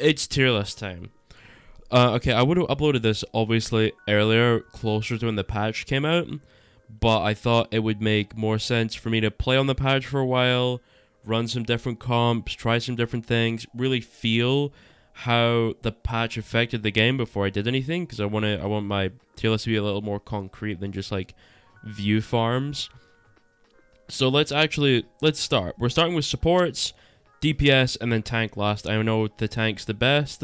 It's tier list time. Okay, I would have uploaded this obviously earlier, closer to when the patch came out, but I thought it would make more sense for me to play on the patch for a while, run some different comps, try some different things, really feel how the patch affected the game before I did anything, because I want my tier list to be a little more concrete than just like view farms. So let's start. We're starting with supports, DPS, and then tank last. I know the tank's the best.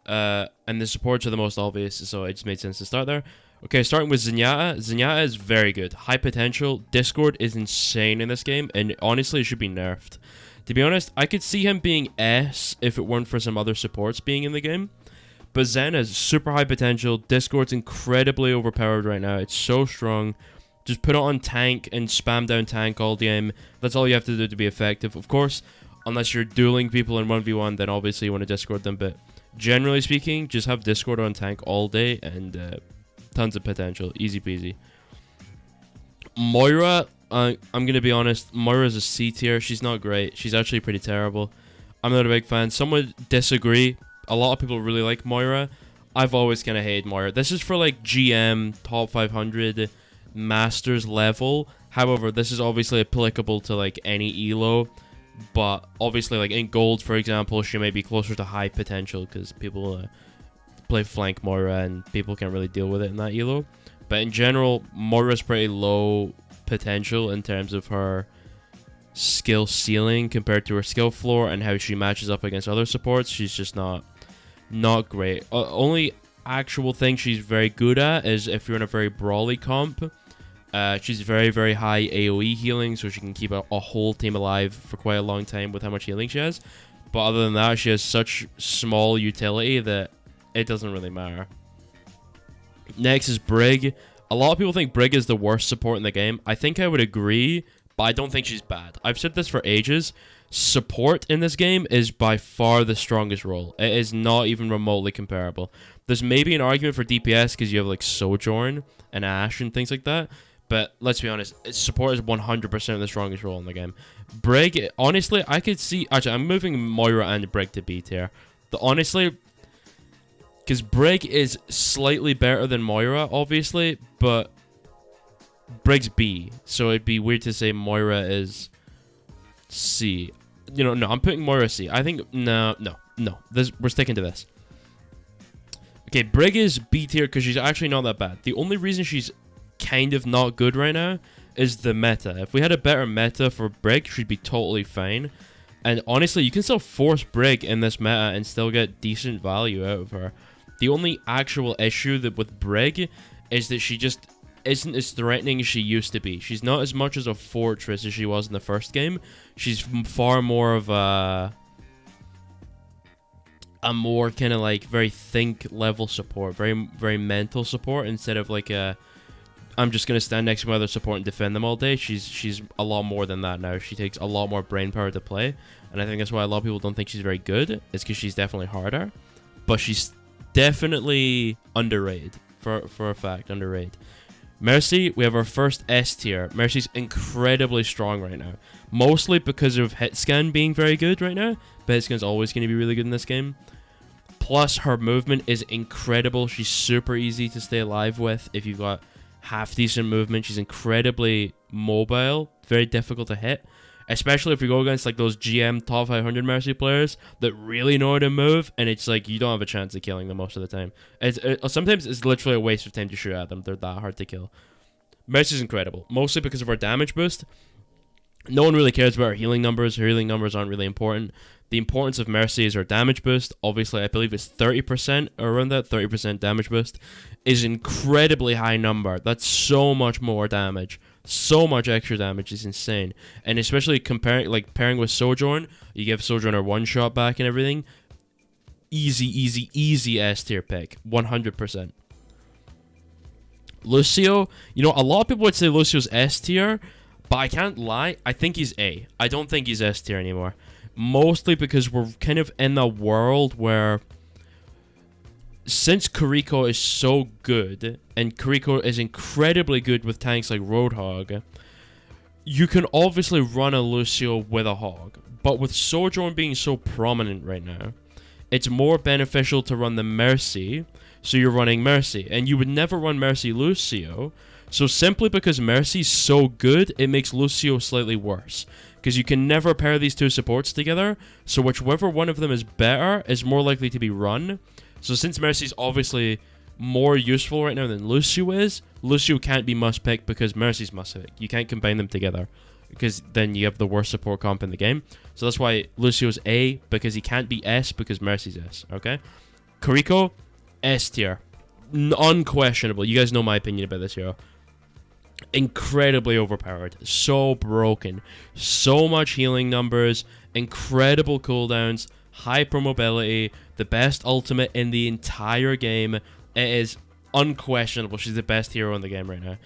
And the supports are the most obvious, so it just made sense to start there. Okay, starting with Zenyatta. Zenyatta is very good. High potential. Discord is insane in this game, and honestly, it should be nerfed. To be honest, I could see him being S if it weren't for some other supports being in the game. But Zen has super high potential. Discord's incredibly overpowered right now. It's so strong. Just put it on tank and spam down tank all game. That's all you have to do to be effective. Of course, unless you're dueling people in 1v1, then obviously you want to Discord them, but generally speaking, just have Discord on tank all day and tons of potential. Easy peasy. Moira, I'm going to be honest, Moira's a C tier. She's not great. She's actually pretty terrible. I'm not a big fan. Some would disagree. A lot of people really like Moira. I've always kind of hated Moira. This is for like GM, top 500, Masters level. However, this is obviously applicable to like any elo. But obviously, like in gold, for example, she may be closer to high potential because people play flank Moira and people can't really deal with it in that elo. But in general, Moira's pretty low potential in terms of her skill ceiling compared to her skill floor and how she matches up against other supports. She's just not great. Only actual thing she's very good at is if you're in a very brawly comp. She's very, very high AoE healing, so she can keep a whole team alive for quite a long time with how much healing she has. But other than that, she has such small utility that it doesn't really matter. Next is Brig. A lot of people think Brig is the worst support in the game. I think I would agree, but I don't think she's bad. I've said this for ages. Support in this game is by far the strongest role. It is not even remotely comparable. There's maybe an argument for DPS because you have like Sojourn and Ashe and things like that. But let's be honest, support is 100% the strongest role in the game. Brig, honestly, I could see... Actually, I'm moving Moira and Brig to B tier. Honestly, because Brig is slightly better than Moira, obviously, but Brig's B. So it'd be weird to say Moira is C. You know, no, I'm putting Moira C. I think... No. We're sticking to this. Okay, Brig is B tier because she's actually not that bad. The only reason she's kind of not good right now is the meta. If we had a better meta for Brig, she'd be totally fine. And honestly, you can still force Brig in this meta and still get decent value out of her. The only actual issue with Brig is that she just isn't as threatening as she used to be. She's not as much as a fortress as she was in the first game. She's far more of a more kind of like very think level support, very, very mental support instead of like a I'm just going to stand next to my other support and defend them all day. She's a lot more than that now. She takes a lot more brain power to play. And I think that's why a lot of people don't think she's very good. It's because she's definitely harder. But she's definitely underrated. For a fact, underrated. Mercy, we have our first S tier. Mercy's incredibly strong right now. Mostly because of hit scan being very good right now. But hit scan's always going to be really good in this game. Plus, her movement is incredible. She's super easy to stay alive with if you've got half decent movement. She's incredibly mobile, very difficult to hit, especially if you go against like those GM top 500 Mercy players that really know how to move, and it's like you don't have a chance of killing them most of the time. Sometimes it's literally a waste of time to shoot at them. They're that hard to kill. Mercy's incredible, mostly because of her damage boost. No one really cares about her healing numbers. Her healing numbers aren't really important. The importance of Mercy is her damage boost. Obviously, I believe it's 30% or around that. 30% damage boost is incredibly high number. That's so much more damage. So much extra damage is insane. And especially pairing with Sojourn, you give Sojourn her one shot back and everything. Easy S tier pick. 100%. Lucio, you know, a lot of people would say Lucio's S tier, but I can't lie, I think he's A. I don't think he's S tier anymore. Mostly because we're kind of in a world where, since Kiriko is so good, and Kiriko is incredibly good with tanks like Roadhog, you can obviously run a Lucio with a Hog. But with Sojourn being so prominent right now, it's more beneficial to run the Mercy, so you're running Mercy. And you would never run Mercy Lucio, so simply because Mercy's so good, it makes Lucio slightly worse. Because you can never pair these two supports together, so whichever one of them is better is more likely to be run. So since Mercy's obviously more useful right now than Lucio is, Lucio can't be must-pick because Mercy's must-pick. You can't combine them together, because then you have the worst support comp in the game. So that's why Lucio's A, because he can't be S because Mercy's S, okay? Kiriko, S tier. Unquestionable. You guys know my opinion about this hero. Incredibly overpowered, so broken, so much healing numbers, incredible cooldowns, hyper mobility, the best ultimate in the entire game. It is unquestionable. She's the best hero in the game right now.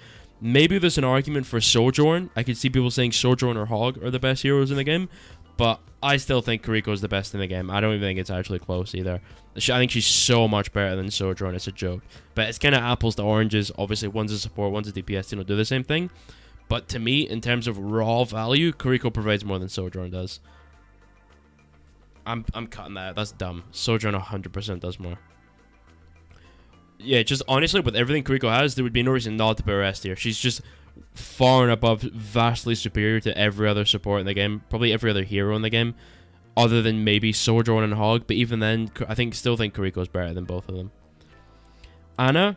Maybe there's an argument for Sojourn. I could see people saying Sojourn or Hog are the best heroes in the game, but I still think Kiriko is the best in the game. I don't even think it's actually close either. I think she's so much better than Sojourn. It's a joke. But it's kind of apples to oranges. Obviously, one's a support, one's a DPS. They don't do the same thing. But to me, in terms of raw value, Kiriko provides more than Sojourn does. I'm cutting that out. That's dumb. Sojourn 100% does more. Yeah, just honestly, with everything Kiriko has, there would be no reason not to put her S tier. She's just far and above, vastly superior to every other support in the game. Probably every other hero in the game. Other than maybe Sojourn and Hog. But even then, still think Kiriko's better than both of them. Ana.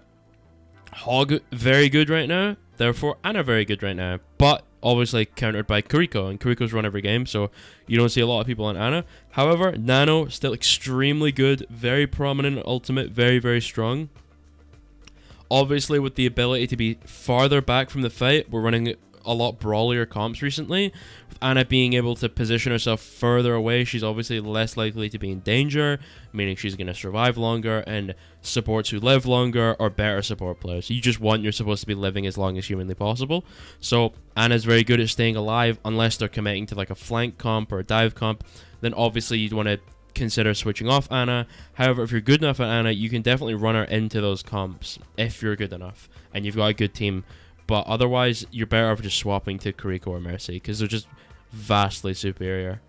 Hog, very good right now. Therefore, Ana very good right now. But obviously countered by Kiriko. And Kiriko's run every game, so you don't see a lot of people on Ana. However, Nano, still extremely good. Very prominent ultimate. Very, very strong. Obviously, with the ability to be farther back from the fight, we're running a lot brawlier comps recently. With Ana being able to position herself further away, she's obviously less likely to be in danger, meaning she's going to survive longer, and supports who live longer are better support players. You just want you're supposed to be living as long as humanly possible. So Ana's very good at staying alive, unless they're committing to like a flank comp or a dive comp. Then obviously you'd want to consider switching off Ana. However, if you're good enough at Ana, you can definitely run her into those comps if you're good enough and you've got a good team. But otherwise, you're better off just swapping to Kiriko or Mercy because they're just vastly superior.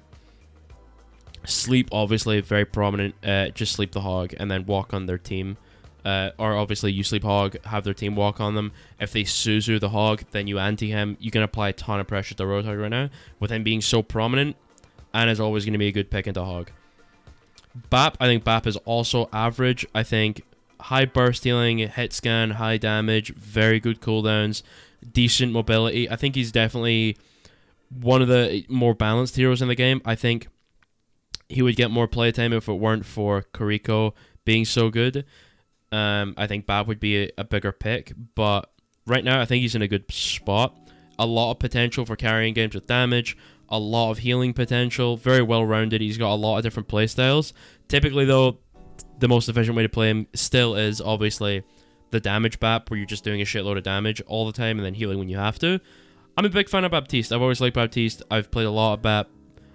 Sleep, obviously, very prominent. Just sleep the Hog and then walk on their team. Or obviously, you sleep Hog, have their team walk on them. If they Suzu the Hog, then you anti him. You can apply a ton of pressure to Roadhog right now. With him being so prominent, Ana's always going to be a good pick into Hog. Bap, I think Bap is also average. I think high burst healing, hit scan, high damage, very good cooldowns, decent mobility. I think he's definitely one of the more balanced heroes in the game. I think he would get more playtime if it weren't for Kiriko being so good. I think Bap would be a bigger pick, but right now I think he's in a good spot. A lot of potential for carrying games with damage, a lot of healing potential, very well-rounded. He's got a lot of different playstyles. Typically, though, the most efficient way to play him still is obviously the damage Bap, where you're just doing a shitload of damage all the time and then healing when you have to. I'm a big fan of Baptiste. I've always liked Baptiste. I've played a lot of Bap,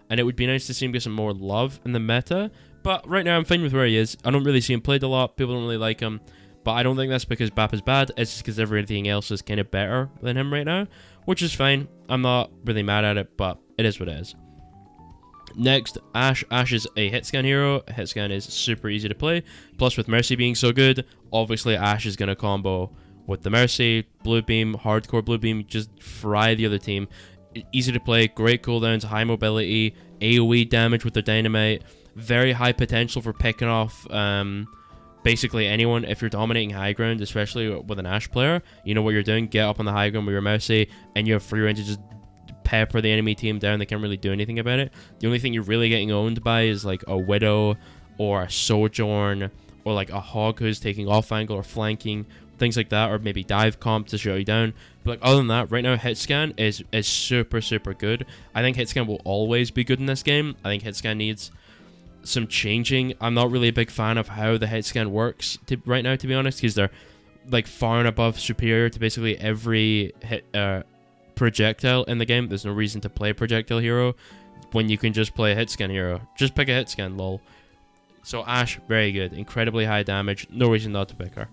and it would be nice to see him get some more love in the meta. But right now, I'm fine with where he is. I don't really see him played a lot. People don't really like him. But I don't think that's because Bap is bad. It's just because everything else is kind of better than him right now, which is fine. I'm not really mad at it, but it is what it is. Next, Ashe. Ashe is a hit scan hero. Hit scan is super easy to play. Plus, with Mercy being so good, obviously Ashe is going to combo with the Mercy, Blue Beam, Hardcore Blue Beam, just fry the other team. Easy to play, great cooldowns, high mobility, AoE damage with the Dynamite, very high potential for picking off basically anyone. If you're dominating high ground, especially with an Ashe player, you know what you're doing. Get up on the high ground with your Mercy, and you have free reign to just pepper the enemy team down. They can't really do anything about it. The only thing you're really getting owned by is like a Widow or a Sojourn or like a Hog who's taking off angle or flanking, things like that, or maybe dive comp to shut you down. But like other than that, right now hit scan is super good. I think hit scan will always be good in this game. I think hit scan needs some changing. I'm not really a big fan of how the hit scan works right now, to be honest, because they're like far and above superior to basically every hit projectile in the game. There's no reason to play a projectile hero when you can just play a hit scan hero. Just pick a hit scan, lol. So Ashe, very good, incredibly high damage, no reason not to pick her.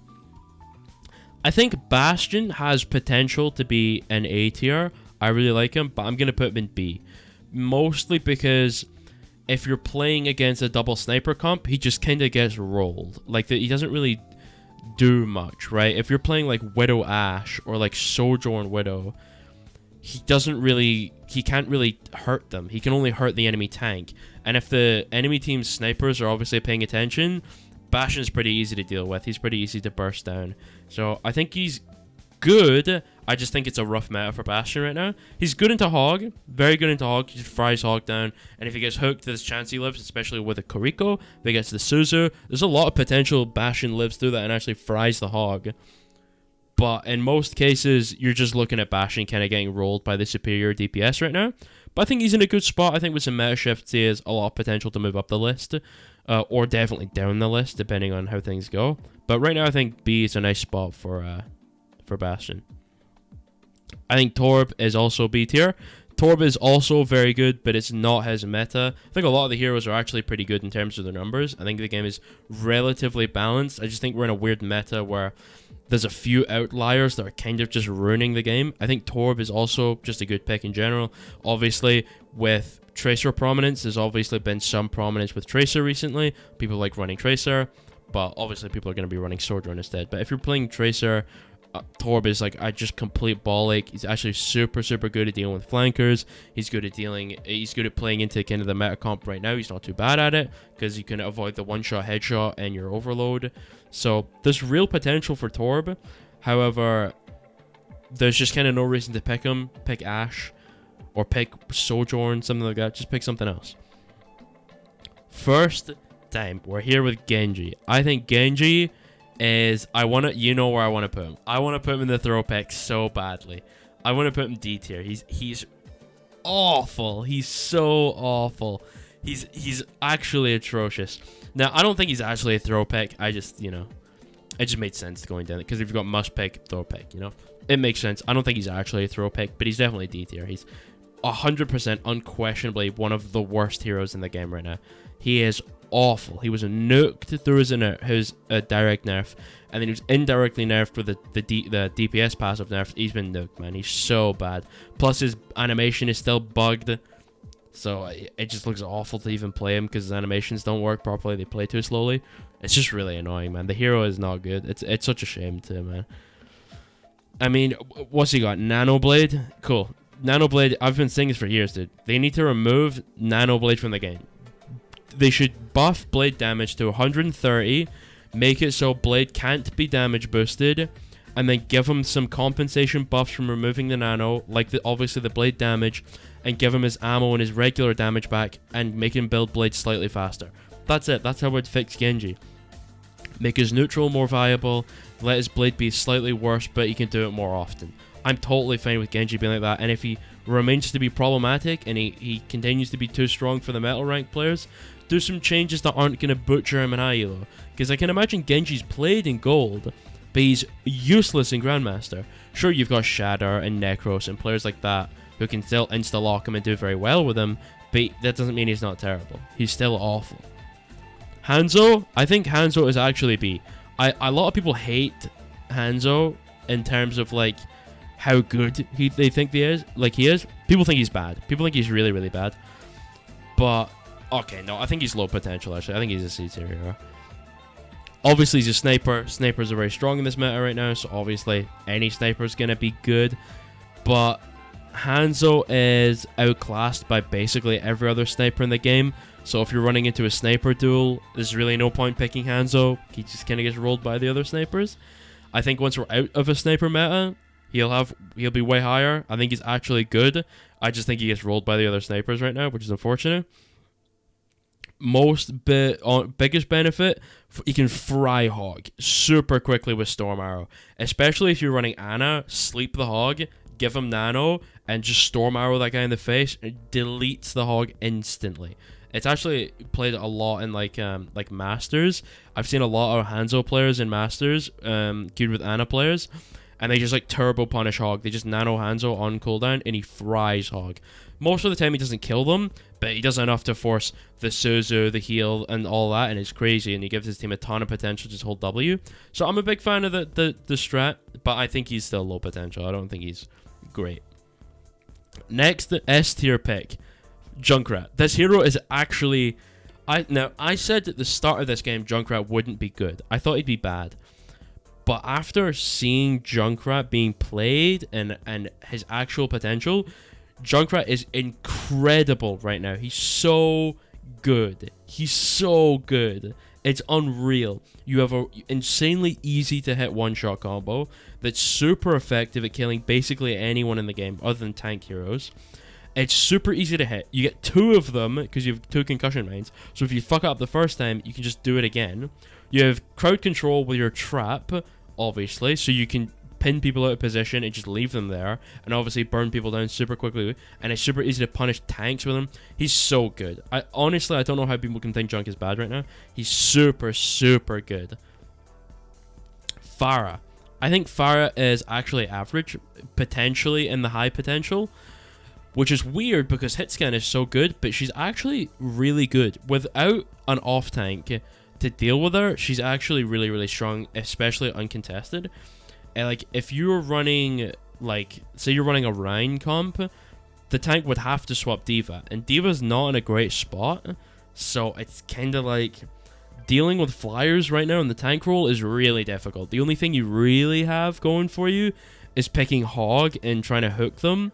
I think Bastion has potential to be an A tier. I really like him, but I'm gonna put him in B, mostly because if you're playing against a double sniper comp, he just kind of gets rolled. Like, he doesn't really do much, right? If you're playing like Widow Ashe or like Sojourn Widow, he can't really hurt them. He can only hurt the enemy tank. And if the enemy team's snipers are obviously paying attention, Bastion's pretty easy to deal with. He's pretty easy to burst down. So I think he's good. I just think it's a rough meta for Bastion right now. He's good into Hog. Very good into Hog. He just fries Hog down. And if he gets hooked, there's a chance he lives, especially with a Koriko. If he gets the Suzu, there's a lot of potential Bastion lives through that and actually fries the Hog. But in most cases, you're just looking at Bastion kind of getting rolled by the superior DPS right now. But I think he's in a good spot. I think with some meta shifts, he has a lot of potential to move up the list. Or definitely down the list, depending on how things go. But right now, I think B is a nice spot for Bastion. I think Torb is also B tier. Torb is also very good, but it's not his meta. I think a lot of the heroes are actually pretty good in terms of their numbers. I think the game is relatively balanced. I just think we're in a weird meta where there's a few outliers that are kind of just ruining the game. I think Torb is also just a good pick in general. Obviously, with Tracer prominence, there's obviously been some prominence with Tracer recently. People like running Tracer, but obviously people are going to be running Sojourn instead. But if you're playing Tracer, Torb is like just complete ball ache. He's actually super good at dealing with flankers. He's good at playing into kind of the meta comp right now. He's not too bad at it because you can avoid the one-shot headshot and your overload. So there's real potential for Torb. However, there's just kind of no reason to pick him. Pick Ashe or pick Sojourn, something like that. Just pick something else. First time, we're here with Genji. I think Genji is, you know where I want to put him. I want to put him in the throw pick so badly. I want to put him D tier. He's awful. He's so awful. He's actually atrocious. Now, I don't think he's actually a throw pick. I just, it just made sense going down it. Because if you've got must pick, throw pick, It makes sense. I don't think he's actually a throw pick, but he's definitely D tier. He's 100% unquestionably one of the worst heroes in the game right now. He is awful. He was nuked through his direct nerf, and then he was indirectly nerfed with the DPS passive nerf. He's been nuked, man. He's so bad. Plus, his animation is still bugged, so it just looks awful to even play him because his animations don't work properly. They play too slowly. It's just really annoying, man. The hero is not good. It's such a shame too, man. I mean, what's he got? Nano Blade? Cool. Nano Blade, I've been saying this for years, dude. They need to remove Nano Blade from the game. They should buff Blade damage to 130, make it so Blade can't be damage boosted, and then give him some compensation buffs from removing the Nano, like obviously the Blade damage, and give him his ammo and his regular damage back, and make him build Blade slightly faster. That's it. That's how I'd fix Genji. Make his neutral more viable, let his Blade be slightly worse, but he can do it more often. I'm totally fine with Genji being like that, and if he remains to be problematic and he continues to be too strong for the metal rank players, do some changes that aren't going to butcher him in high elo. Because I can imagine Genji's played in gold, but he's useless in Grandmaster. Sure, you've got Shatter and Necros and players like that who can still insta-lock him and do very well with him, but that doesn't mean he's not terrible. He's still awful. Hanzo, I think Hanzo is actually B. A lot of people hate Hanzo in terms of like how good they think he is. People think he's bad. People think he's really bad. But okay, no, I think he's low potential, actually. I think he's a C tier hero. Obviously, he's a sniper. Snipers are very strong in this meta right now, so obviously, any sniper is going to be good. But Hanzo is outclassed by basically every other sniper in the game. So if you're running into a sniper duel, there's really no point picking Hanzo. He just kind of gets rolled by the other snipers. I think once we're out of a sniper meta, he'll be way higher. I think he's actually good. I just think he gets rolled by the other snipers right now, which is unfortunate. Biggest benefit, he can fry Hog super quickly with Storm Arrow. Especially if you're running Ana, sleep the Hog, give him Nano, and just Storm Arrow that guy in the face. It deletes the Hog instantly. It's actually played a lot in like Masters. I've seen a lot of Hanzo players in Masters queued with Ana players, and they just like turbo punish Hog. They just Nano Hanzo on cooldown, and he fries Hog. Most of the time he doesn't kill them, but he does enough to force the Suzu, the heal, and all that, and it's crazy, and he gives his team a ton of potential to just hold W. So I'm a big fan of the strat, but I think he's still low potential. I don't think he's great. Next, the S tier pick. Junkrat. This hero is actually... I said at the start of this game Junkrat wouldn't be good. I thought he'd be bad. But after seeing Junkrat being played and his actual potential, Junkrat is incredible right now. He's so good. He's so good. It's unreal. You have a insanely easy to hit one-shot combo that's super effective at killing basically anyone in the game other than tank heroes. It's super easy to hit. You get 2 of them because you have 2 concussion mines. So if you fuck up the first time, you can just do it again. You have crowd control with your trap, obviously, so you can pin people out of position and just leave them there, and obviously burn people down super quickly. And it's super easy to punish tanks with him. He's so good. Honestly, I don't know how people can think Junk is bad right now. He's super, super good. Pharah. I think Pharah is actually average, potentially in the high potential. Which is weird because hit scan is so good, but she's actually really good. Without an off tank to deal with her, she's actually really, really strong, especially uncontested. And like, if you're running, like, say you're running a Rhine comp, the tank would have to swap D.Va, and D.Va's not in a great spot, so it's kind of like dealing with flyers right now in the tank role is really difficult. The only thing you really have going for you is picking Hog and trying to hook them.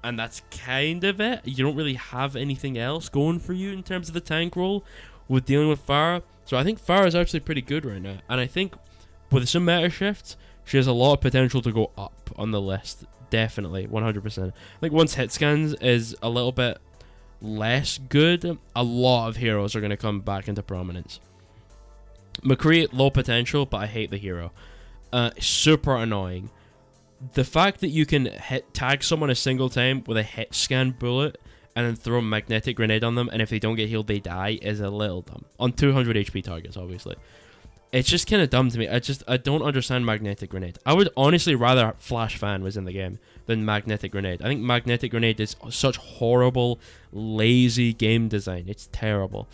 And that's kind of it. You don't really have anything else going for you in terms of the tank role with dealing with Pharah. So I think Pharah is actually pretty good right now. And I think with some meta shifts, she has a lot of potential to go up on the list. Definitely, 100%. I think once hit scans is a little bit less good, a lot of heroes are going to come back into prominence. McCree, low potential, but I hate the hero. Super annoying. The fact that you can tag someone a single time with a hit scan bullet and then throw a magnetic grenade on them, and if they don't get healed, they die, is a little dumb. On 200 HP targets, obviously. It's just kind of dumb to me. I don't understand magnetic grenade. I would honestly rather Flash Fan was in the game than magnetic grenade. I think magnetic grenade is such horrible, lazy game design. It's terrible.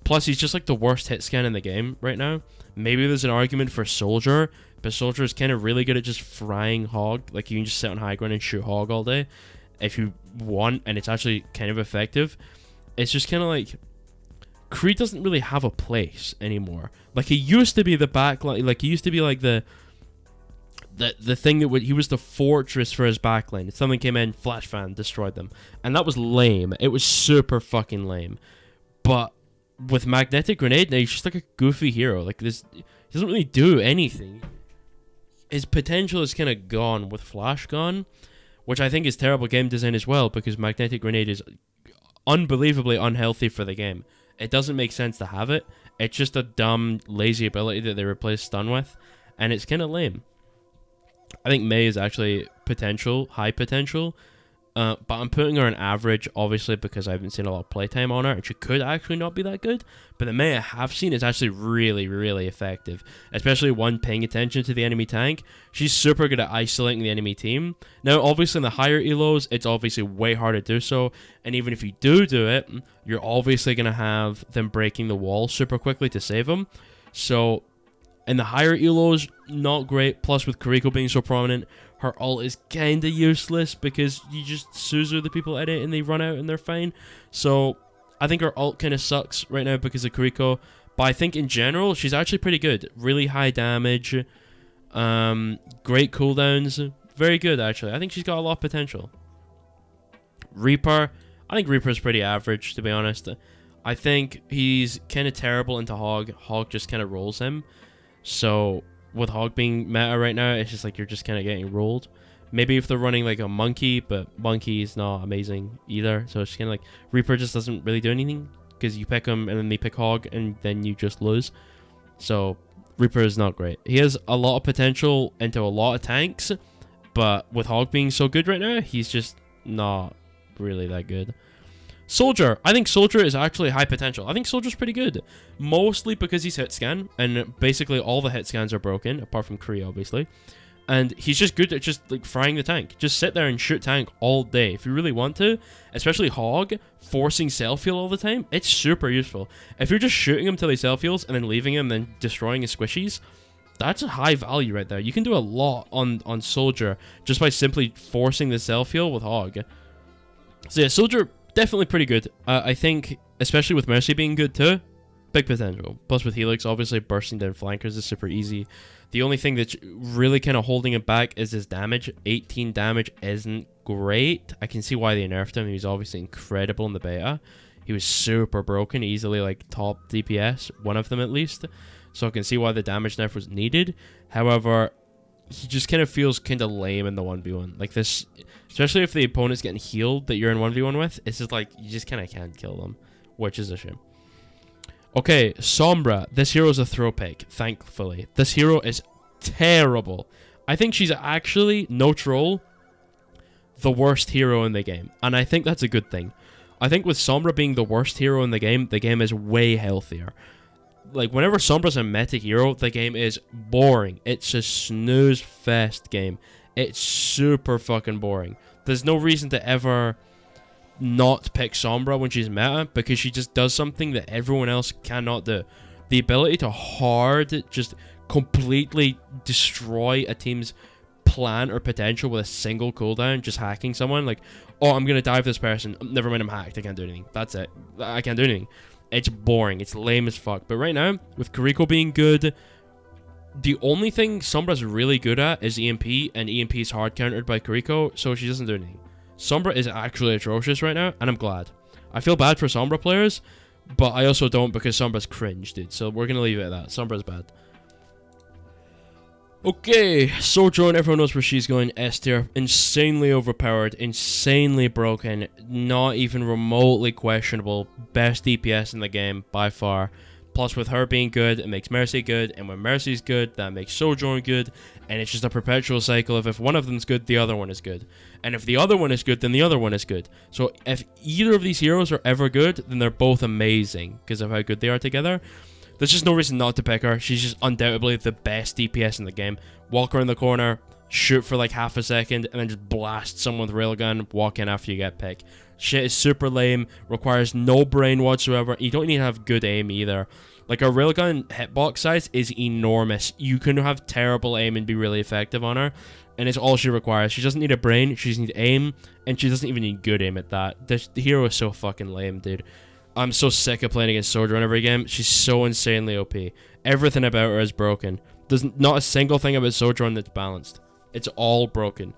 Plus, he's just like the worst hit scan in the game right now. Maybe there's an argument for Soldier, but Soldier is kind of really good at just frying Hog. Like, you can just sit on high ground and shoot Hog all day if you want, and it's actually kind of effective. It's just kind of like, Creed doesn't really have a place anymore. Like, he used to be the backline, like, he used to be like the thing that he was the fortress for his backline. If something came in, Flash Fan, destroyed them. And that was lame. It was super fucking lame. But with Magnetic Grenade, now he's just like a goofy hero. Like, this, he doesn't really do anything. His potential is kind of gone with Flash gone, which I think is terrible game design as well, because Magnetic Grenade is unbelievably unhealthy for the game. It doesn't make sense to have it. It's just a dumb, lazy ability that they replace stun with, and it's kind of lame. I think Mei is actually potential, high potential, but I'm putting her on average, obviously, because I haven't seen a lot of playtime on her, and she could actually not be that good. But the Mei I have seen is actually really, really effective, especially one paying attention to the enemy tank. She's super good at isolating the enemy team. Now, obviously, in the higher elos, it's obviously way harder to do so, and even if you do it, you're obviously going to have them breaking the wall super quickly to save them. So, in the higher elos, not great. Plus, with Kiriko being so prominent, her ult is kind of useless because you just Suzu the people at it and they run out and they're fine. So, I think her ult kind of sucks right now because of Kiriko. But I think in general, she's actually pretty good. Really high damage. Great cooldowns. Very good, actually. I think she's got a lot of potential. Reaper. I think Reaper's pretty average, to be honest. I think he's kind of terrible into Hog. Hog just kind of rolls him. So, with Hog being meta right now, it's just like you're just kind of getting rolled. Maybe if they're running like a Monkey, but Monkey is not amazing either. So, it's just kind of like Reaper just doesn't really do anything because you pick him and then they pick Hog and then you just lose. So, Reaper is not great. He has a lot of potential into a lot of tanks, but with Hog being so good right now, he's just not really that good. Soldier. I think Soldier is actually high potential. I think Soldier's pretty good. Mostly because he's hit scan, and basically all the hit scans are broken, apart from Kree, obviously. And he's just good at just like frying the tank. Just sit there and shoot tank all day. If you really want to, especially Hog, forcing self-heal all the time, it's super useful. If you're just shooting him till he self-heals and then leaving him, then destroying his squishies, that's a high value right there. You can do a lot on Soldier just by simply forcing the self-heal with Hog. So yeah, Soldier, definitely pretty good. I think, especially with Mercy being good too, big potential. Plus with Helix, obviously bursting down flankers is super easy. The only thing that's really kind of holding it back is his damage. 18 damage isn't great. I can see why they nerfed him. He was obviously incredible in the beta. He was super broken, easily like top DPS, one of them at least. So I can see why the damage nerf was needed. However, he just kind of feels kind of lame in the 1v1. Like this, especially if the opponent's getting healed that you're in 1v1 with, it's just like, you just kind of can't kill them, which is a shame. Okay, Sombra. This hero is a throw pick, thankfully. This hero is terrible. I think she's actually, no troll, the worst hero in the game. And I think that's a good thing. I think with Sombra being the worst hero in the game is way healthier. Like, whenever Sombra's a meta hero, the game is boring. It's a snooze fest game. It's super fucking boring. There's no reason to ever not pick Sombra when she's meta, because she just does something that everyone else cannot do. The ability to just completely destroy a team's plan or potential with a single cooldown, just hacking someone. Like, oh, I'm gonna dive this person. Never mind, I'm hacked. I can't do anything. That's it. I can't do anything. It's boring. It's lame as fuck. But right now, with Kiriko being good, the only thing Sombra's really good at is EMP, and EMP is hard countered by Kiriko, so she doesn't do anything. Sombra is actually atrocious right now, and I'm glad. I feel bad for Sombra players, but I also don't, because Sombra's cringe, dude. So we're gonna leave it at that. Sombra's bad. Okay, Sojourn, everyone knows where she's going. S tier. Insanely overpowered, insanely broken, not even remotely questionable. Best DPS in the game, by far. Plus, with her being good, it makes Mercy good, and when Mercy's good, that makes Sojourn good, and it's just a perpetual cycle of if one of them's good, the other one is good. And if the other one is good, then the other one is good. So if either of these heroes are ever good, then they're both amazing, because of how good they are together. There's just no reason not to pick her. She's just undoubtedly the best DPS in the game. Walk around the corner, shoot for like half a second, and then just blast someone with railgun, walk in after you get picked. Shit is super lame, requires no brain whatsoever. You don't need to have good aim either. Like, a railgun hitbox size is enormous. You can have terrible aim and be really effective on her, and it's all she requires. She doesn't need a brain, she just needs aim, and she doesn't even need good aim at that. The hero is so fucking lame, dude. I'm so sick of playing against Sojourn every game. She's so insanely OP. Everything about her is broken. There's not a single thing about Sojourn that's balanced. It's all broken.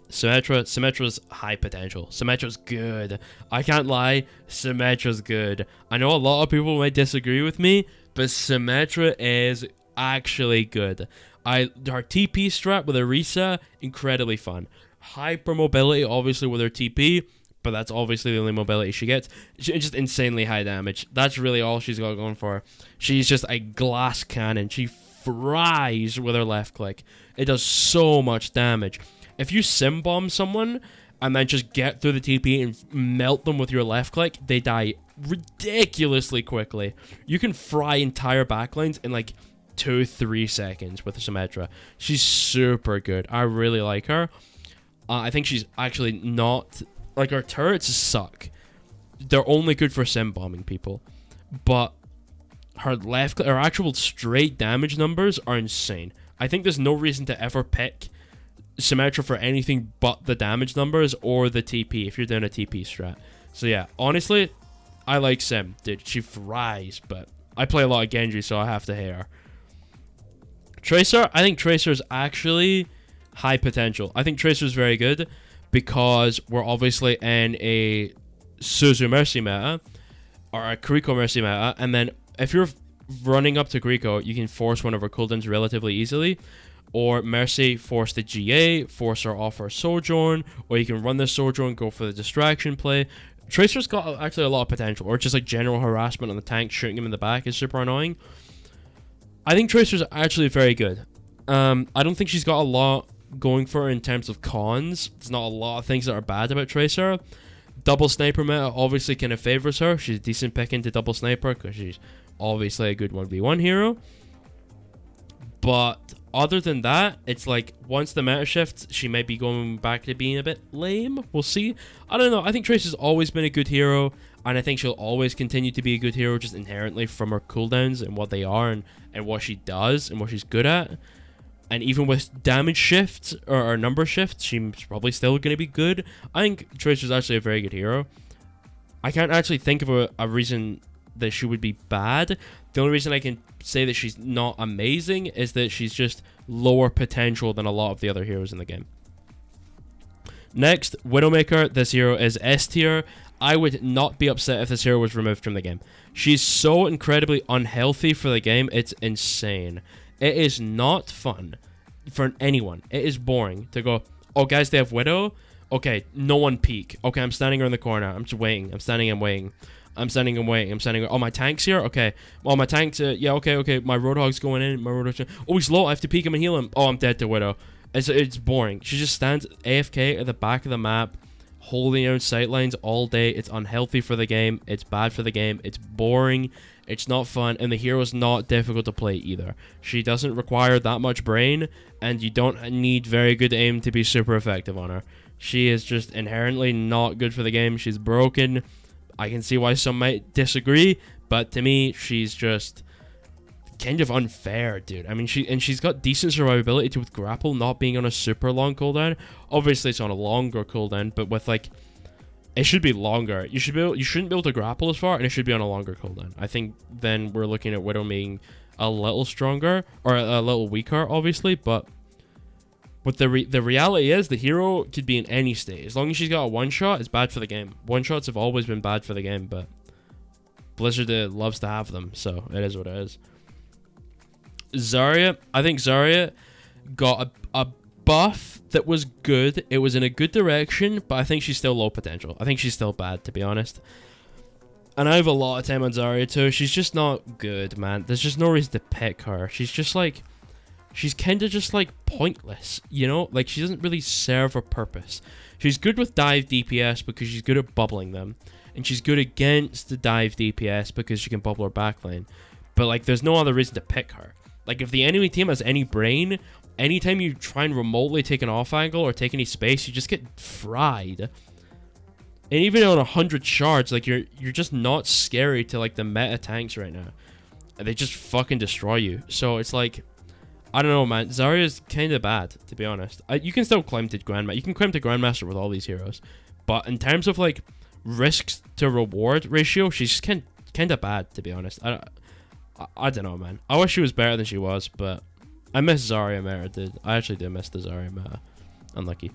Symmetra's high potential. Symmetra's good. I can't lie, Symmetra's good. I know a lot of people might disagree with me, but Symmetra is actually good. Her TP strat with Orisa, incredibly fun. Hyper mobility, obviously, with her TP, but that's obviously the only mobility she gets. She's just insanely high damage. That's really all she's got going for her. She's just a glass cannon. She fries with her left click. It does so much damage. If you sim bomb someone and then just get through the TP and melt them with your left click, they die ridiculously quickly. You can fry entire backlines in like 2-3 seconds with Symmetra. She's super good. I really like her. I think she's actually not... Like, her turrets suck. They're only good for sim bombing people. But her actual straight damage numbers are insane. I think there's no reason to ever pick Symmetra for anything but the damage numbers or the TP if you're doing a TP strat. So yeah, honestly, I like Sim. Dude, she fries, but I play a lot of Genji, so I have to hate her. Tracer, I think Tracer's actually high potential. I think Tracer's very good because we're obviously in a Suzu Mercy meta or a Kiriko Mercy meta, and then if you're running up to Kiriko, you can force one of her cooldowns relatively easily. Or Mercy, force the GA, force her off her Sojourn, or you can run the Sojourn, go for the distraction play. Tracer's got actually a lot of potential, or just like general harassment on the tank, shooting him in the back is super annoying. I think Tracer's actually very good. I don't think she's got a lot going for her in terms of cons. There's not a lot of things that are bad about Tracer. Double Sniper meta obviously kind of favors her. She's a decent pick into Double Sniper because she's obviously a good 1v1 hero. But other than that, it's like once the meta shifts, she might be going back to being a bit lame. We'll see. I don't know. I think Tracer's always been a good hero, and I think she'll always continue to be a good hero just inherently from her cooldowns and what they are and what she does and what she's good at. And even with damage shifts or number shifts, she's probably still going to be good. I think Tracer's actually a very good hero. I can't actually think of a reason that she would be bad. The only reason I can say that she's not amazing is that she's just lower potential than a lot of the other heroes in the game. Next, Widowmaker. This hero is S tier. I would not be upset if this hero was removed from the game. She's so incredibly unhealthy for the game, it's insane. It is not fun for anyone. It is boring to go, oh guys, they have Widow? Okay, no one peek. Okay, I'm standing around the corner. I'm just waiting. I'm standing and waiting. I'm standing and waiting. I'm standing. Oh, my tank's here? Okay. Oh, my tank's... yeah, okay. My Roadhog's going in. My Roadhog's... Oh, he's low. I have to peek him and heal him. Oh, I'm dead to Widow. It's boring. She just stands AFK at the back of the map, holding out sightlines all day. It's unhealthy for the game. It's bad for the game. It's boring. It's not fun. And the hero's not difficult to play either. She doesn't require that much brain, and you don't need very good aim to be super effective on her. She is just inherently not good for the game. She's broken. I can see why some might disagree, but to me, she's just kind of unfair, dude. I mean, she's got decent survivability too, with grapple not being on a super long cooldown. Obviously, it's on a longer cooldown, but with like, it should be longer. You shouldn't be able to grapple as far, and it should be on a longer cooldown. I think then we're looking at Widow being a little stronger or a little weaker, obviously, but the reality is the hero could be in any state. As long as she's got a one-shot, it's bad for the game. One-shots have always been bad for the game, but Blizzard loves to have them, so it is what it is. Zarya. I think Zarya got a buff that was good. It was in a good direction, but I think she's still low potential. I think she's still bad, to be honest. And I have a lot of time on Zarya too. She's just not good, man. There's just no reason to pick her. She's just like... She's kind of just, like, pointless, you know? Like, she doesn't really serve a purpose. She's good with dive DPS because she's good at bubbling them. And she's good against the dive DPS because she can bubble her backline. But, like, there's no other reason to pick her. Like, if the enemy team has any brain, anytime you try and remotely take an off angle or take any space, you just get fried. And even on 100 shards, like, you're just not scary to, like, the meta tanks right now. And they just fucking destroy you. So, it's like... I don't know, man. Zarya's kind of bad, to be honest. You can still climb to Grandmaster. You can climb to Grandmaster with all these heroes. But in terms of, like, risks to reward ratio, she's kind of bad, to be honest. I don't know, man. I wish she was better than she was, but I miss Zarya meta, dude. I actually do miss the Zarya meta. Unlucky.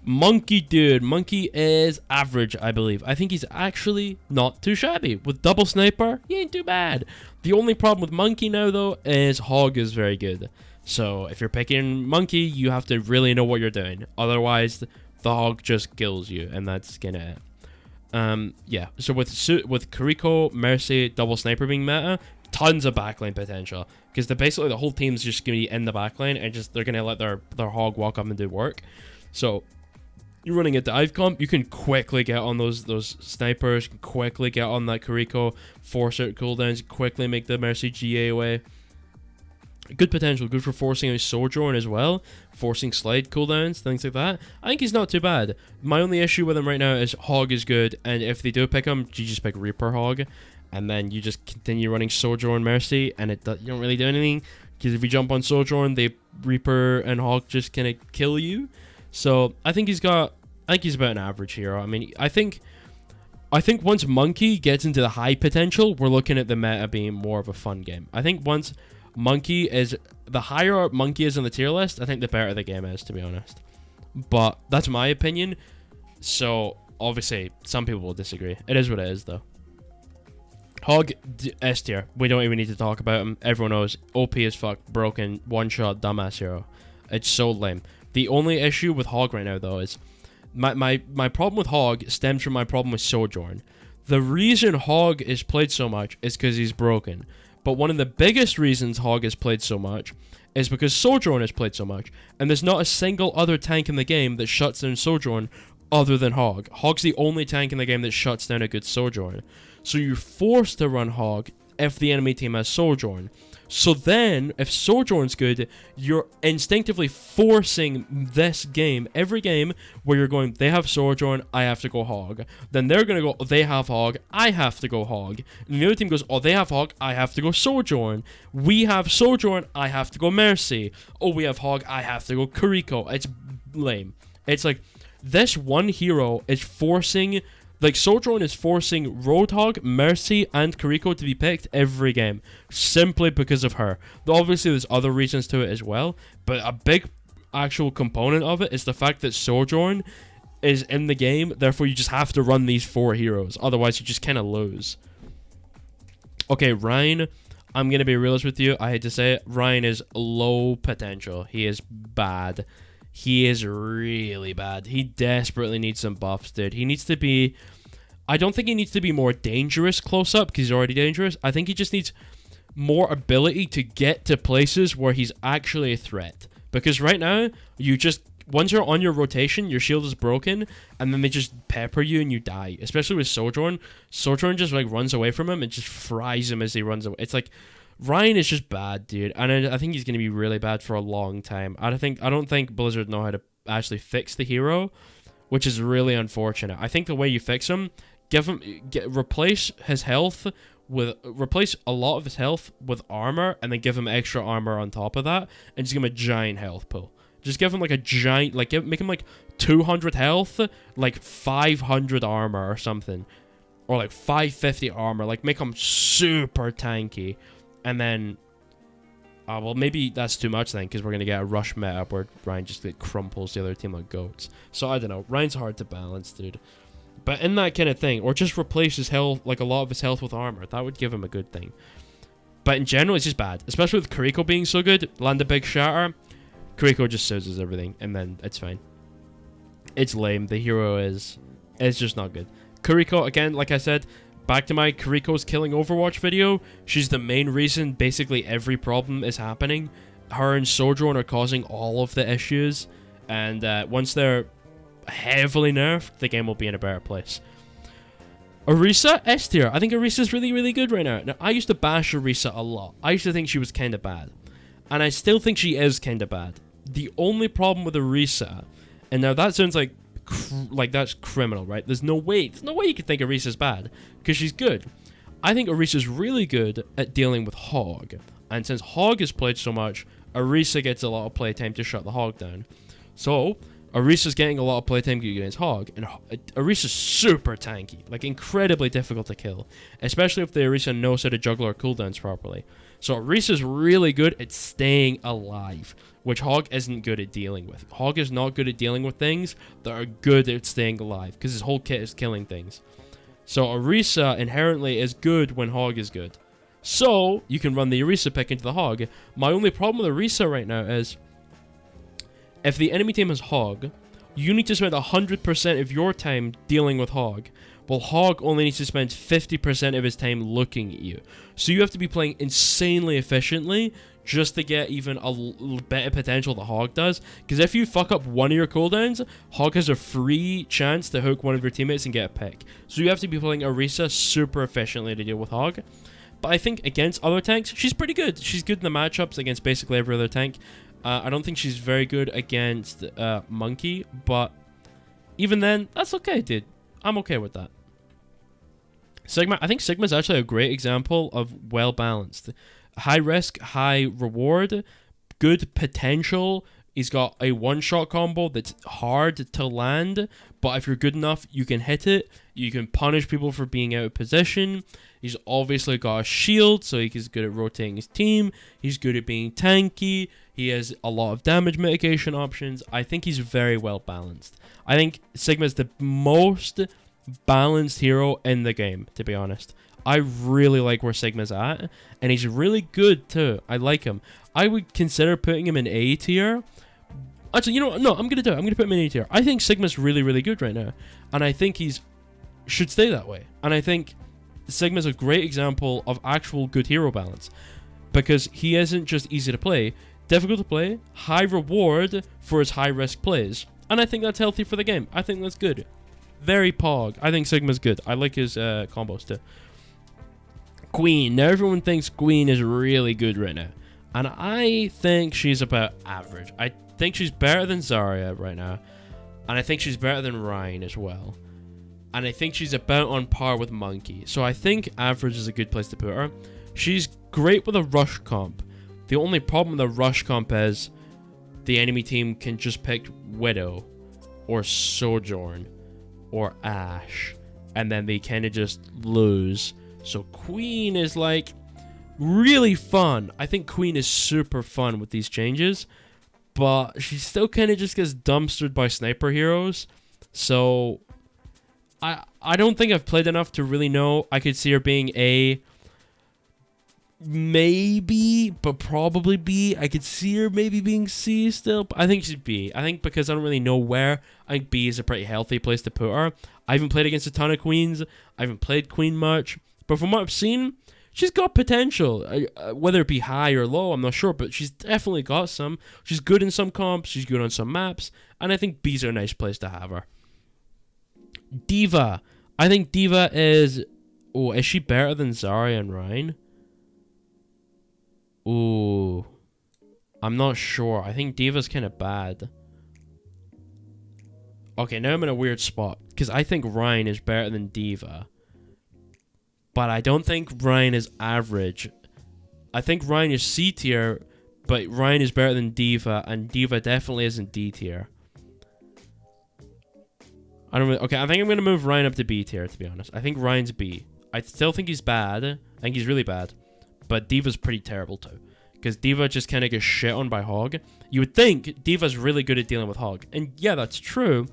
Monkey, dude. Monkey is average, I believe. I think he's actually not too shabby. With double sniper, he ain't too bad. The only problem with Monkey now, though, is Hog is very good. So if you're picking Monkey, you have to really know what you're doing. Otherwise, the Hog just kills you, and that's kind of it. Yeah. So with Kiriko, Mercy, double sniper being meta, tons of backline potential. Because basically the whole team's just going to be in the backline, and they're going to let their Hog walk up and do work. So... You're running a dive comp, you can quickly get on those snipers, quickly get on that Kiriko, force out cooldowns, quickly make the Mercy GA away. Good potential, good for forcing a Sojourn as well, forcing slide cooldowns, things like that. I think he's not too bad. My only issue with him right now is Hog is good, and if they do pick him, you just pick Reaper Hog, and then you just continue running Sojourn Mercy, and you don't really do anything, because if you jump on Sojourn, Reaper and Hog just kind of kill you. So I think he's about an average hero. I mean, I think once Monkey gets into the high potential, we're looking at the meta being more of a fun game. I think once the higher Monkey is on the tier list, I think the better the game is, to be honest. But that's my opinion. So obviously some people will disagree. It is what it is, though. Hog S tier. We don't even need to talk about him. Everyone knows OP as fuck, broken, one shot, dumbass hero. It's so lame. The only issue with Hog right now, though, is my problem with Hog stems from my problem with Sojourn. The reason Hog is played so much is because he's broken. But one of the biggest reasons Hog is played so much is because Sojourn is played so much. And there's not a single other tank in the game that shuts down Sojourn other than Hog. Hog's the only tank in the game that shuts down a good Sojourn. So you're forced to run Hog if the enemy team has Sojourn. So then, if Sojourn's good, you're instinctively forcing this game, every game where you're going, they have Sojourn, I have to go Hog. Then they're going to go, they have Hog, I have to go Hog. And the other team goes, oh, they have Hog, I have to go Sojourn. We have Sojourn, I have to go Mercy. Oh, we have Hog, I have to go Kiriko. It's lame. It's like, this one hero is forcing... Like, Sojourn is forcing Roadhog, Mercy, and Kiriko to be picked every game. Simply because of her. Obviously, there's other reasons to it as well. But a big actual component of it is the fact that Sojourn is in the game. Therefore, you just have to run these 4 heroes. Otherwise, you just kind of lose. Okay, Ryan. I'm going to be realist with you. I hate to say it. Ryan is low potential. He is bad. He is really bad. He desperately needs some buffs, dude. He needs to be... I don't think he needs to be more dangerous close up, because he's already dangerous. I think he just needs more ability to get to places where he's actually a threat. Because right now, you just... Once you're on your rotation, your shield is broken, and then they just pepper you and you die. Especially with Sojourn. Sojourn just, like, runs away from him and just fries him as he runs away. It's like... Ryan is just bad, dude, and I think he's going to be really bad for a long time. I don't think Blizzard know how to actually fix the hero, which is really unfortunate. I think the way you fix him, replace his health replace a lot of his health with armor, and then give him extra armor on top of that, and just give him a giant health pool. Just give him like a giant, like make him like 200 health, like 500 armor or something, or like 550 armor. Like make him super tanky. And then, well, maybe that's too much then, because we're going to get a rush meta where Ryan just like, crumples the other team like goats. So, I don't know. Ryan's hard to balance, dude. But in that kind of thing, or just replace his health, like a lot of his health with armor. That would give him a good thing. But in general, it's just bad. Especially with Kiriko being so good. Land a big shatter. Kiriko just souzes everything, and then it's fine. It's lame. The hero is... It's just not good. Kiriko, again, like I said... Back to my Kiriko's killing Overwatch video. She's the main reason basically every problem is happening. Her and Sojourn are causing all of the issues. And once they're heavily nerfed, the game will be in a better place. Orisa, S tier. I think Orisa's really, really good right now. Now, I used to bash Orisa a lot. I used to think she was kind of bad. And I still think she is kind of bad. The only problem with Orisa... And now that sounds like that's criminal, right? There's no way you could think Orisa's bad, because she's good. I think Orisa's really good at dealing with Hog, and since Hog is played so much, Orisa gets a lot of playtime to shut the Hog down. So, Orisa's getting a lot of playtime against Hog, and Orisa's super tanky, like incredibly difficult to kill, especially if the Orisa knows how to juggle her cooldowns properly. So Orisa's really good at staying alive, which Hog isn't good at dealing with. Hog is not good at dealing with things that are good at staying alive, because his whole kit is killing things. So Orisa inherently is good when Hog is good. So, you can run the Orisa pick into the Hog. My only problem with Orisa right now is, if the enemy team has Hog, you need to spend 100% of your time dealing with Hog, while Hog only needs to spend 50% of his time looking at you. So you have to be playing insanely efficiently just to get even a bit of potential that Hog does. Because if you fuck up one of your cooldowns, Hog has a free chance to hook one of your teammates and get a pick. So you have to be playing Orisa super efficiently to deal with Hog. But I think against other tanks, she's pretty good. She's good in the matchups against basically every other tank. I don't think she's very good against Monkey, but even then, that's okay, dude. I'm okay with that. Sigma, I think Sigma's actually a great example of well-balanced. High risk, high reward, good potential. He's got a one-shot combo that's hard to land, but if you're good enough, you can hit it. You can punish people for being out of position. He's obviously got a shield, so he's good at rotating his team. He's good at being tanky. He has a lot of damage mitigation options. I think he's very well-balanced. I think Sigma's the most balanced hero in the game, to be honest. I really like where Sigma's at, and he's really good too. I like him. I would consider putting him in A tier. Actually, you know what? No, I'm going to do it. I'm going to put him in A tier. I think Sigma's really, really good right now, and I think should stay that way. And I think Sigma's a great example of actual good hero balance, because he isn't just easy to play, difficult to play, high reward for his high risk plays, and I think that's healthy for the game. I think that's good. Very pog. I think Sigma's good. I like his combos too. Queen. Now everyone thinks Queen is really good right now. And I think she's about average. I think she's better than Zarya right now. And I think she's better than Ryan as well. And I think she's about on par with Monkey. So I think average is a good place to put her. She's great with a rush comp. The only problem with a rush comp is the enemy team can just pick Widow or Sojourn or Ashe. And then they kind of just lose. So Queen is like really fun. I think Queen is super fun with these changes. But she still kind of just gets dumpstered by sniper heroes. So I don't think I've played enough to really know. I could see her being A, maybe, but probably B. I could see her maybe being C still, but I think she's B. I think because I don't really know where, I think B is a pretty healthy place to put her. I haven't played against a ton of Queens. I haven't played Queen much, but from what I've seen, she's got potential. Whether it be high or low, I'm not sure, but she's definitely got some. She's good in some comps, she's good on some maps, and I think B's are a nice place to have her. D.Va. I think D.Va is... Oh, is she better than Zarya and Ryan? Ooh. I'm not sure. I think D.Va's kind of bad. Okay, now I'm in a weird spot. Because I think Ryan is better than D.Va. But I don't think Ryan is average. I think Ryan is C tier, but Ryan is better than D.Va, and D.Va definitely isn't D tier. Okay, I think I'm going to move Ryan up to B tier, to be honest. I think Ryan's B. I still think he's bad. I think he's really bad. But D.Va's pretty terrible too. Because D.Va just kind of gets shit on by Hog. You would think D.Va's really good at dealing with Hog. And yeah, that's true.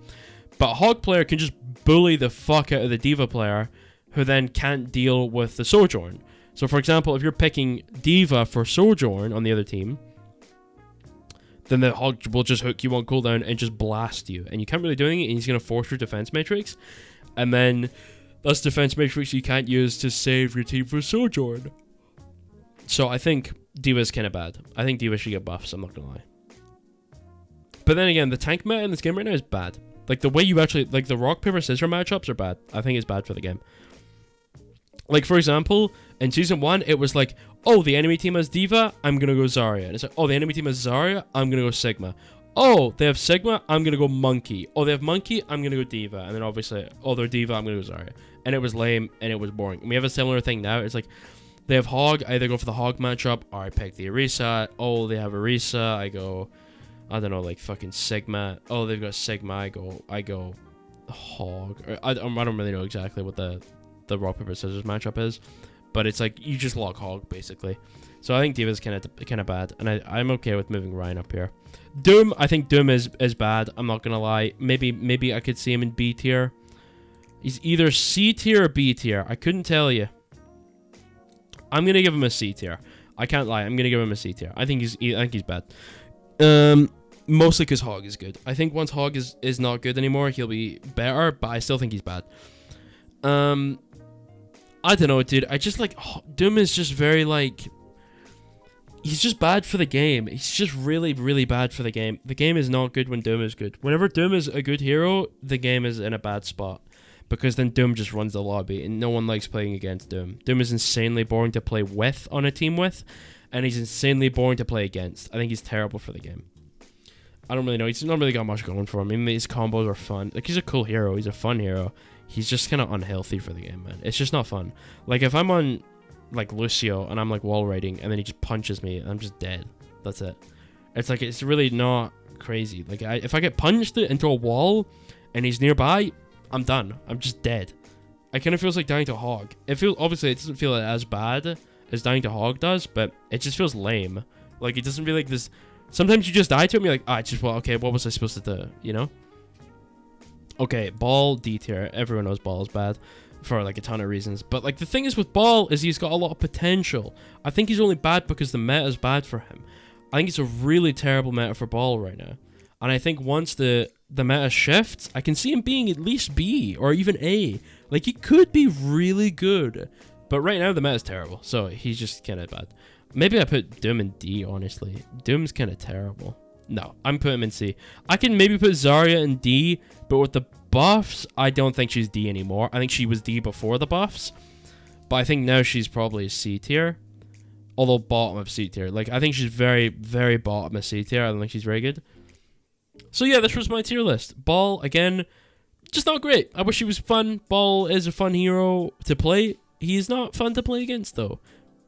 But Hog player can just bully the fuck out of the D.Va player, who then can't deal with the Sojourn. So for example, if you're picking D.Va for Sojourn on the other team, then the Hog will just hook you on cooldown and just blast you. And you can't really do anything, and he's going to force your defense matrix. And then that's defense matrix you can't use to save your team for Sojourn. So I think D.Va's kind of bad. I think D.Va should get buffs, I'm not going to lie. But then again, the tank meta in this game right now is bad. Like the way you actually, like the rock, paper, scissors matchups are bad. I think it's bad for the game. Like for example, in season 1, it was like, oh, the enemy team has D.Va, I'm going to go Zarya. And it's like, oh, the enemy team has Zarya, I'm going to go Sigma. Oh, they have Sigma, I'm going to go Monkey. Oh, they have Monkey, I'm going to go D.Va. And then obviously, oh, they're D.Va, I'm going to go Zarya. And it was lame, and it was boring. And we have a similar thing now. It's like, they have Hog, I either go for the Hog matchup, or I pick the Orisa. Oh, they have Orisa, I go, I don't know, like fucking Sigma. Oh, they've got Sigma, I go Hog. Or, I don't really know exactly what the rock, paper, scissors matchup is. But it's like, you just lock Hog, basically. So I think D.Va's kind of bad, and I'm okay with moving Ryan up here. Doom, I think Doom is bad, I'm not gonna lie. Maybe I could see him in B tier. He's either C tier or B tier, I couldn't tell you. I'm gonna give him a C tier. I can't lie, I'm gonna give him a C tier. I think he's bad. Mostly because Hog is good. I think once Hog is not good anymore, he'll be better, but I still think he's bad. I don't know, dude. I just like Doom is just very like, he's just bad for the game. He's just really, really bad for the game. The game is not good when Doom is good. Whenever Doom is a good hero, the game is in a bad spot. Because then Doom just runs the lobby, and no one likes playing against Doom. Doom is insanely boring to play with on a team with, and he's insanely boring to play against. I think he's terrible for the game. I don't really know. He's not really got much going for him. I mean, his combos are fun. Like, he's a cool hero. He's a fun hero. He's just kind of unhealthy for the game, man. It's just not fun. Like, if I'm on, like, Lucio, and I'm, like, wall raiding, and then he just punches me, I'm just dead. That's it. It's, like, it's really not crazy. Like, if I get punched into a wall, and he's nearby, I'm done. I'm just dead. It kind of feels like dying to Hog. Obviously, it doesn't feel as bad as dying to Hog does, but it just feels lame. Like, it doesn't feel like this. Sometimes you just die to him, you're like, well, okay, what was I supposed to do? You know? Okay, Ball, D tier. Everyone knows Ball is bad for, like, a ton of reasons. But, like, the thing is with Ball is he's got a lot of potential. I think he's only bad because the meta is bad for him. I think it's a really terrible meta for Ball right now. And I think once the meta shifts, I can see him being at least B or even A. Like, he could be really good. But right now, the meta is terrible. So he's just kind of bad. Maybe I put Doom in D, honestly. Doom's kind of terrible. No, I'm putting him in C. I can maybe put Zarya in D, but with the buffs, I don't think she's D anymore. I think she was D before the buffs. but I think now she's probably C tier. Although bottom of C tier. Like, I think she's very, very bottom of C tier. I don't think she's very good. So yeah, this was my tier list. Ball, again, just not great. I wish he was fun. Ball is a fun hero to play. He's not fun to play against, though.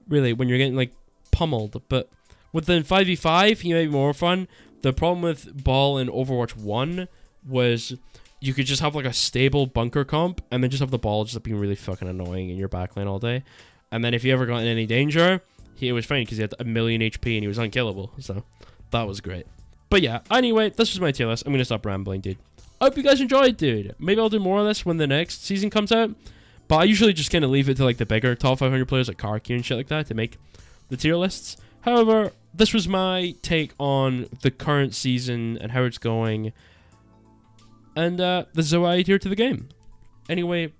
Really, when you're getting, like, pummeled. But within 5v5, he may be more fun. The problem with Ball in Overwatch 1 was you could just have, like, a stable bunker comp, and then just have the Ball just being really fucking annoying in your backline all day. And then if you ever got in any danger, he was fine because he had a million HP and he was unkillable. So that was great. But yeah, anyway, this was my tier list. I'm going to stop rambling, dude. I hope you guys enjoyed, dude. Maybe I'll do more of this when the next season comes out. But I usually just kind of leave it to like the bigger top 500 players like Karki and shit like that to make the tier lists. However, this was my take on the current season and how it's going. And this is how I adhere to the game. Anyway,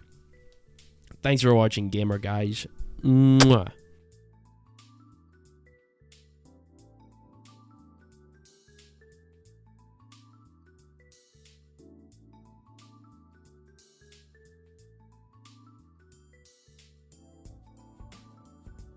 thanks for watching, gamer guys. Mwah.